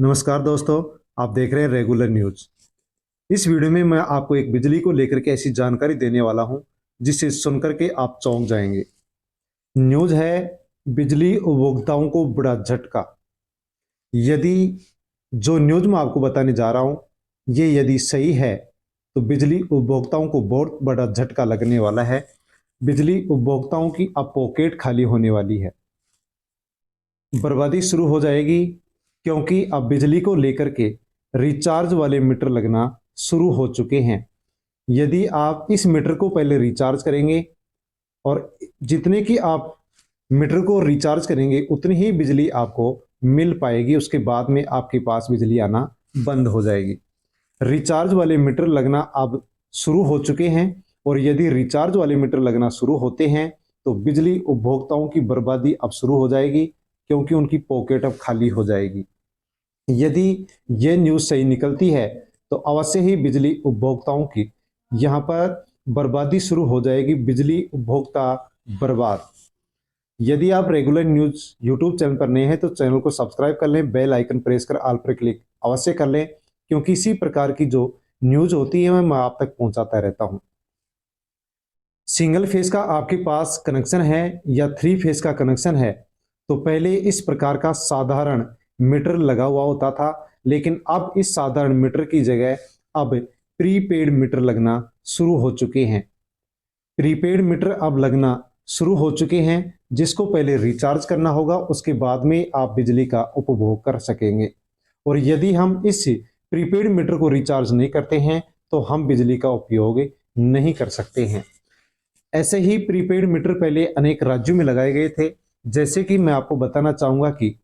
नमस्कार दोस्तों, आप देख रहे हैं रेगुलर न्यूज। इस वीडियो में मैं आपको एक बिजली को लेकर के ऐसी जानकारी देने वाला हूं जिसे सुनकर के आप चौंक जाएंगे। न्यूज है, बिजली उपभोक्ताओं को बड़ा झटका। यदि जो न्यूज मैं आपको बताने जा रहा हूं ये यदि सही है तो बिजली उपभोक्ताओं को बहुत बड़ा झटका लगने वाला है। बिजली उपभोक्ताओं की अब पॉकेट खाली होने वाली है, बर्बादी शुरू हो जाएगी, क्योंकि अब बिजली को लेकर के रिचार्ज वाले मीटर लगना शुरू हो चुके हैं। यदि आप इस मीटर को पहले रिचार्ज करेंगे और जितने की आप मीटर को रिचार्ज करेंगे उतनी ही बिजली आपको मिल पाएगी, उसके बाद में आपके पास बिजली आना बंद हो जाएगी। रिचार्ज वाले मीटर लगना अब शुरू हो चुके हैं और यदि रिचार्ज वाले मीटर लगना शुरू होते हैं तो बिजली उपभोक्ताओं की बर्बादी अब शुरू हो जाएगी, क्योंकि उनकी पॉकेट अब खाली हो जाएगी। यदि ये न्यूज़ सही निकलती है तो अवश्य ही बिजली उपभोक्ताओं की यहाँ पर बर्बादी शुरू हो जाएगी, बिजली उपभोक्ता बर्बाद। यदि आप रेगुलर न्यूज़ यूट्यूब चैनल पर नए हैं तो चैनल को सब्सक्राइब कर लें, बेल आइकन प्रेस कर ऑल पर क्लिक अवश्य कर लें, क्योंकि इसी प्रकार की जो न्यूज़ होती है मैं आप तक पहुंचाता रहता हूं। सिंगल फेज का आपके पास कनेक्शन है या 3 फेज का कनेक्शन है तो पहले इस प्रकार का साधारण मीटर लगा हुआ होता था, लेकिन अब इस साधारण मीटर की जगह अब प्रीपेड मीटर लगना शुरू हो चुके हैं। प्रीपेड मीटर अब लगना शुरू हो चुके हैं, जिसको पहले रिचार्ज करना होगा, उसके बाद में आप बिजली का उपभोग कर सकेंगे। और यदि हम इस प्रीपेड मीटर को रिचार्ज नहीं करते हैं तो हम बिजली का उपयोग नहीं कर सकते हैं। ऐसे ही प्रीपेड मीटर पहले अनेक राज्यों में लगाए गए थे। जैसे कि मैं आपको बताना चाहूंगा कि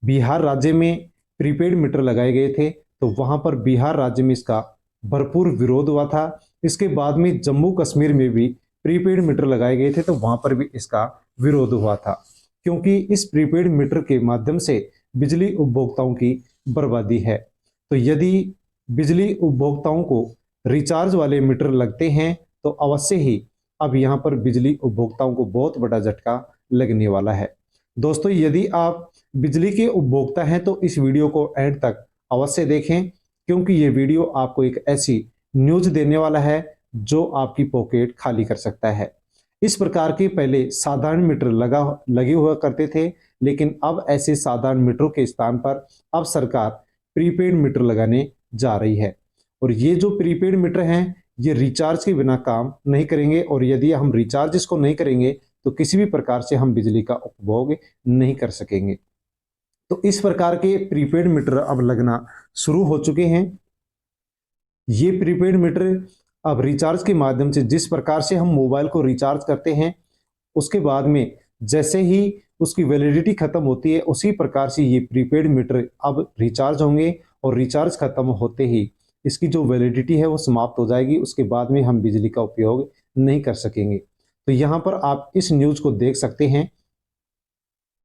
बिहार राज्य में प्रीपेड मीटर लगाए गए थे, तो वहां पर बिहार राज्य में इसका भरपूर विरोध हुआ था। इसके बाद में जम्मू कश्मीर में भी प्रीपेड मीटर लगाए गए थे, तो वहां पर भी इसका विरोध हुआ था, क्योंकि इस प्रीपेड मीटर के माध्यम से बिजली उपभोक्ताओं की बर्बादी है। तो यदि बिजली उपभोक्ताओं को रिचार्ज वाले मीटर लगते हैं तो अवश्य ही अब यहाँ पर बिजली उपभोक्ताओं को बहुत बड़ा झटका लगने वाला है। दोस्तों, यदि आप बिजली के उपभोक्ता हैं तो इस वीडियो को एंड तक अवश्य देखें, क्योंकि ये वीडियो आपको एक ऐसी न्यूज देने वाला है जो आपकी पॉकेट खाली कर सकता है। इस प्रकार के पहले साधारण मीटर लगे हुआ करते थे, लेकिन अब ऐसे साधारण मीटरों के स्थान पर अब सरकार प्रीपेड मीटर लगाने जा रही है। और ये जो प्रीपेड मीटर हैं ये रिचार्ज के बिना काम नहीं करेंगे, और यदि हम रिचार्ज इसको नहीं करेंगे तो किसी भी प्रकार से हम बिजली का उपभोग नहीं कर सकेंगे। तो इस प्रकार के प्रीपेड मीटर अब लगना शुरू हो चुके हैं। ये प्रीपेड मीटर अब रिचार्ज के माध्यम से, जिस प्रकार से हम मोबाइल को रिचार्ज करते हैं उसके बाद में जैसे ही उसकी वैलिडिटी खत्म होती है उसी प्रकार से ये प्रीपेड मीटर अब रिचार्ज होंगे, और रिचार्ज खत्म होते ही इसकी जो वैलिडिटी है वो समाप्त हो जाएगी। उसके बाद में हम बिजली का उपयोग नहीं कर सकेंगे। तो यहाँ पर आप इस न्यूज को देख सकते हैं,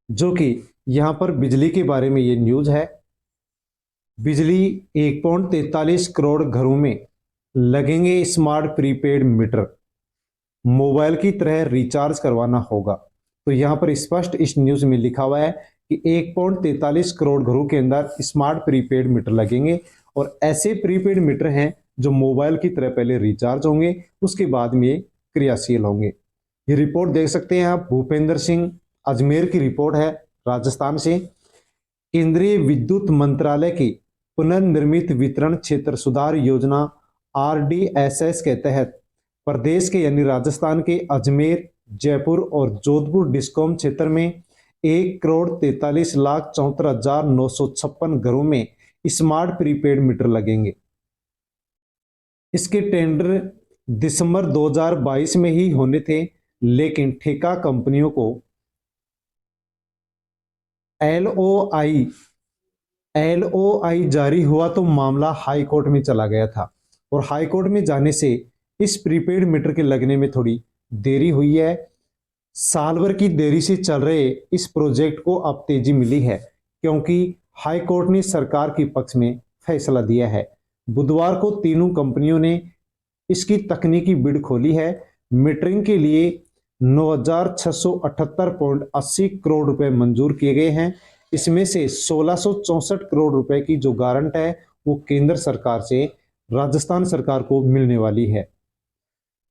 जो कि यहाँ पर बिजली के बारे में ये न्यूज है। बिजली 1.43 करोड़ घरों में लगेंगे स्मार्ट प्रीपेड मीटर, मोबाइल की तरह रिचार्ज करवाना होगा। तो यहाँ पर स्पष्ट इस न्यूज में लिखा हुआ है कि 1.43 करोड़ घरों के अंदर स्मार्ट प्रीपेड मीटर लगेंगे, और ऐसे प्रीपेड मीटर हैं जो मोबाइल की तरह पहले रिचार्ज होंगे, उसके बाद में ये क्रियाशील होंगे। ये रिपोर्ट देख सकते हैं आप, भूपेंद्र सिंह अजमेर की रिपोर्ट है राजस्थान से। केंद्रीय विद्युत मंत्रालय की पुनर्निर्मित वितरण क्षेत्र सुधार योजना RDSS के तहत प्रदेश के यानी राजस्थान के अजमेर, जयपुर और जोधपुर डिस्कॉम क्षेत्र में 1,43,74,956 घरों में स्मार्ट प्रीपेड मीटर लगेंगे। इसके टेंडर दिसंबर 2022 में ही होने थे, लेकिन ठेका कंपनियों को LOI जारी हुआ तो मामला हाई कोर्ट में चला गया था, और हाई कोर्ट में जाने से इस प्रीपेड मीटर के लगने में थोड़ी देरी हुई है। साल भर की देरी से चल रहे इस प्रोजेक्ट को अब तेजी मिली है, क्योंकि हाई कोर्ट ने सरकार के पक्ष में फैसला दिया है। बुधवार को तीनों कंपनियों ने इसकी तकनीकी बिड खोली है। मीटरिंग के लिए 9,678.80 करोड़ रुपए मंजूर किए गए हैं। इसमें से 1664 करोड़ रुपए की जो गारंट है वो केंद्र सरकार से राजस्थान सरकार को मिलने वाली है।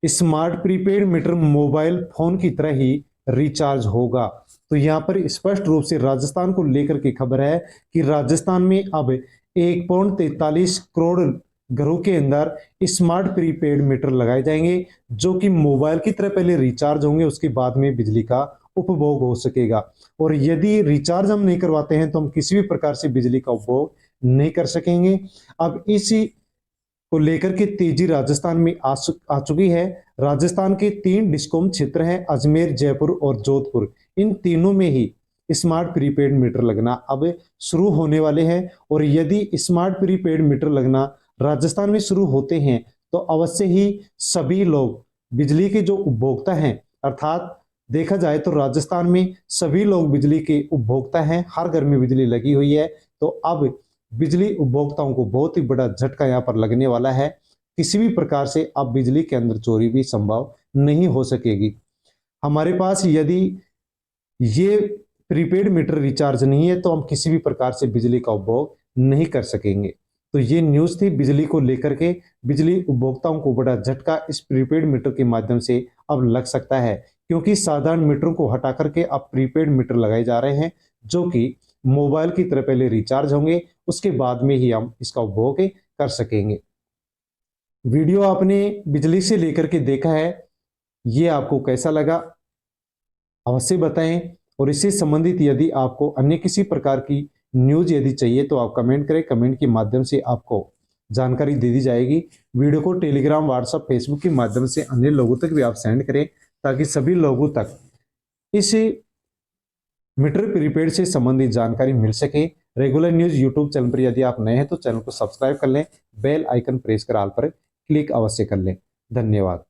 Smart prepaid meter mobile phone की तरह ही रिचार्ज होगा। तो यहां पर स्पष्ट रूप से राजस्थान को लेकर के खबर है कि राजस्थान में अब 1.43 करोड़ घरों के अंदर स्मार्ट प्रीपेड मीटर लगाए जाएंगे, जो कि मोबाइल की तरह पहले रिचार्ज होंगे, उसके बाद में बिजली का उपभोग हो सकेगा। और यदि रिचार्ज हम नहीं करवाते हैं तो हम किसी भी प्रकार से बिजली का उपभोग नहीं कर सकेंगे। अब इसी को लेकर के तेजी राजस्थान में आ चुकी है। राजस्थान के 3 डिस्कॉम क्षेत्र हैं, अजमेर, जयपुर और जोधपुर। इन तीनों में ही स्मार्ट प्रीपेड मीटर लगना अब शुरू होने वाले हैं। और यदि स्मार्ट प्रीपेड मीटर लगना राजस्थान में शुरू होते हैं तो अवश्य ही सभी लोग बिजली के जो उपभोक्ता हैं, अर्थात देखा जाए तो राजस्थान में सभी लोग बिजली के उपभोक्ता हैं, हर घर में बिजली लगी हुई है। तो अब बिजली उपभोक्ताओं को बहुत ही बड़ा झटका यहाँ पर लगने वाला है। किसी भी प्रकार से अब बिजली के अंदर चोरी भी संभव नहीं हो सकेगी। हमारे पास यदि ये प्रीपेड मीटर रिचार्ज नहीं है तो हम किसी भी प्रकार से बिजली का उपभोग नहीं कर सकेंगे। तो ये न्यूज़ थी बिजली को लेकर के। बिजली उपभोक्ताओं को बड़ा झटका इस प्रीपेड मीटर के माध्यम से अब लग सकता है, क्योंकि साधारण मीटरों को हटा करके अब प्रीपेड मीटर लगाए जा रहे हैं, जो कि मोबाइल की तरह पहले रिचार्ज होंगे, उसके बाद में ही हम इसका उपभोग कर सकेंगे। वीडियो आपने बिजली से लेकर के देखा है, ये आपको कैसा लगा अवश्य बताएं। और इससे संबंधित यदि आपको अन्य किसी प्रकार की न्यूज यदि चाहिए तो आप कमेंट करें, कमेंट के माध्यम से आपको जानकारी दे दी जाएगी। वीडियो को टेलीग्राम, व्हाट्सएप, फेसबुक के माध्यम से अन्य लोगों तक भी आप सेंड करें, ताकि सभी लोगों तक इस मीटर प्रीपेड से संबंधित जानकारी मिल सके। रेगुलर न्यूज यूट्यूब चैनल पर यदि आप नए हैं तो चैनल को सब्सक्राइब कर लें, बेल आइकन प्रेस कर ऑल पर क्लिक अवश्य कर लें। धन्यवाद।